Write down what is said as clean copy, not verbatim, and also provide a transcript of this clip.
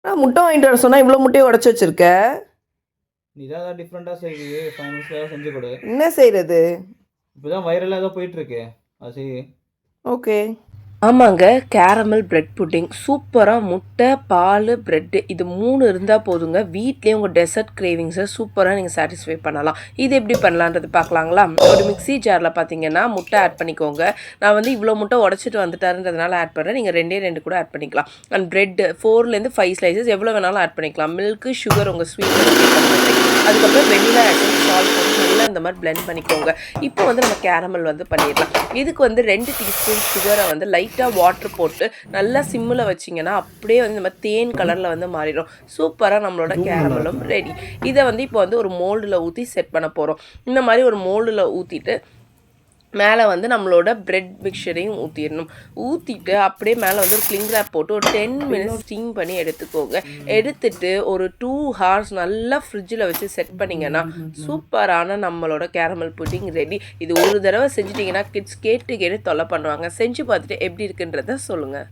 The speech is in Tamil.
முட்டை வாங்கிட்டு வர சொன்னா இவ்வளோ முட்டையை உடச்சி வச்சிருக்க. நீ தான் ஏதாவது டிஃப்ரெண்ட்டாக செய்யுது, ஃபைனல்ஸில் ஏதாவது செஞ்சு கொடு. என்ன செய்கிறது? இப்போ தான் வைரலாக ஏதோ போயிட்டுருக்கு, அது செய். ஓகே. ஆமாங்க, கேரமல் பிரெட் புட்டிங் சூப்பராக முட்டை, பால், பிரெட்டு இது 3 இருந்தால் போதுங்க. வீட்லேயே உங்கள் டெசர்ட் கிரேவிங்ஸை சூப்பராக நீங்கள் சாட்டிஸ்ஃபை பண்ணலாம். இது எப்படி பண்ணலான்றது பார்க்கலாங்களா? ஒரு மிக்ஸி ஜாரில் பார்த்தீங்கன்னா முட்டை ஆட் பண்ணிக்கோங்க. நான் வந்து இவ்வளோ முட்டை உடச்சிட்டு வந்துட்டாருன்றதுனால ஆட் பண்ணுறேன். நீங்கள் 2 கூட ஆட் பண்ணிக்கலாம். அண்ட் பிரெட் 4லேருந்து 5 ஸ்லைசஸ் எவ்வளோ வேணாலும் ஆட் பண்ணிக்கலாம். மில்க்கு, சுகர் உங்கள் ஸ்வீட் அதுக்கப்புறம் வெண்ணிலா எசன்ஸ், சால்ட் போட்டு நல்லா இந்த மாதிரி பிளெண்ட் பண்ணிக்கோங்க. இப்போ வந்து நம்ம கேரமல் வந்து பண்ணிடலாம். இதுக்கு வந்து 2 டீஸ்பூன் சுகரை வந்து லைட்டாக வாட்டர் போட்டு நல்லா சிம்மில் வச்சிங்கன்னா அப்படியே வந்து இந்த மாதிரி தேன் கலரில் வந்து மாறிடும். சூப்பராக நம்மளோட கேரமலும் ரெடி. இதை வந்து இப்போ வந்து ஒரு மோல்டில் ஊற்றி செட் பண்ண போகிறோம். இந்த மாதிரி ஒரு மோல்டில் ஊற்றிட்டு மேலே வந்து நம்மளோட பிரெட் மிக்சரையும் ஊற்றிட்டு அப்படியே மேலே வந்து ஒரு கிளிங் ரேப் போட்டு ஒரு 10 மினிட்ஸ் ஸ்டீம் பண்ணி எடுத்துக்கோங்க. எடுத்துட்டு ஒரு 2 ஹார்ஸ் நல்லா ஃப்ரிட்ஜில் வச்சு செட் பண்ணிங்கன்னா சூப்பரான நம்மளோட கேரமல் புட்டிங் ரெடி. இது ஒரு தடவை செஞ்சிட்டிங்கன்னா கிட்ஸ் கேட்டு தொல்லை பண்ணுவாங்க. செஞ்சு பார்த்துட்டு எப்படி இருக்குன்றத சொல்லுங்கள்.